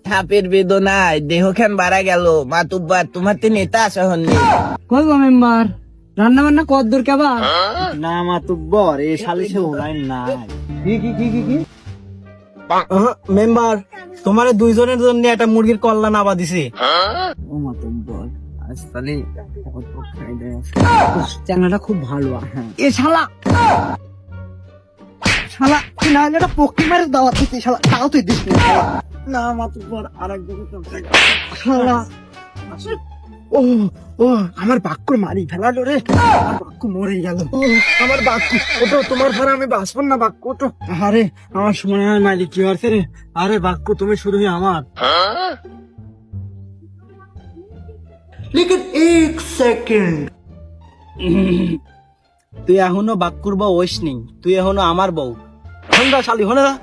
থাপের বেদনায় দেহখান বাড়া গেল। মাতুব্বার তোমার তো নেতা আসা হননি। কই গো মেম্বার, রান্না বান্না কত দূর কেবা? না মাতুব্বর এ সালিশে ওলাইন নাই। কি মেম্বার তোমার দুইজনের জন্য একটা মুরগির কল্যাণ আবা দিছি। ও মাতুব্বর, আজ তাহলে চ্যাংড়াটা খুব ভালো। এ শালা শালা তুই না হলে একটা পক্ষী মারে দাওয়াত দিতি, শালা তাও তুই দিস না মাতুব্বর আরেকদিকে শালা। ও ও আমার বাক্য মারি ফেলালো রে, আমার বাক্য মরে গেল। আমার বাক্য ওটো, তোমার ছাড়া আমি বাঁচব না। বাক্য ওটো। আরে আমার মনে হয় মালিক কি হচ্ছে রে। আরে বাক্য তুমি শুধু আমার। লেকিন এক সেকেন্ড, তুই এখনো বাক্যর বউ হইস নি, তুই এখনো আমার বউ। হন্দা শালি হনে না।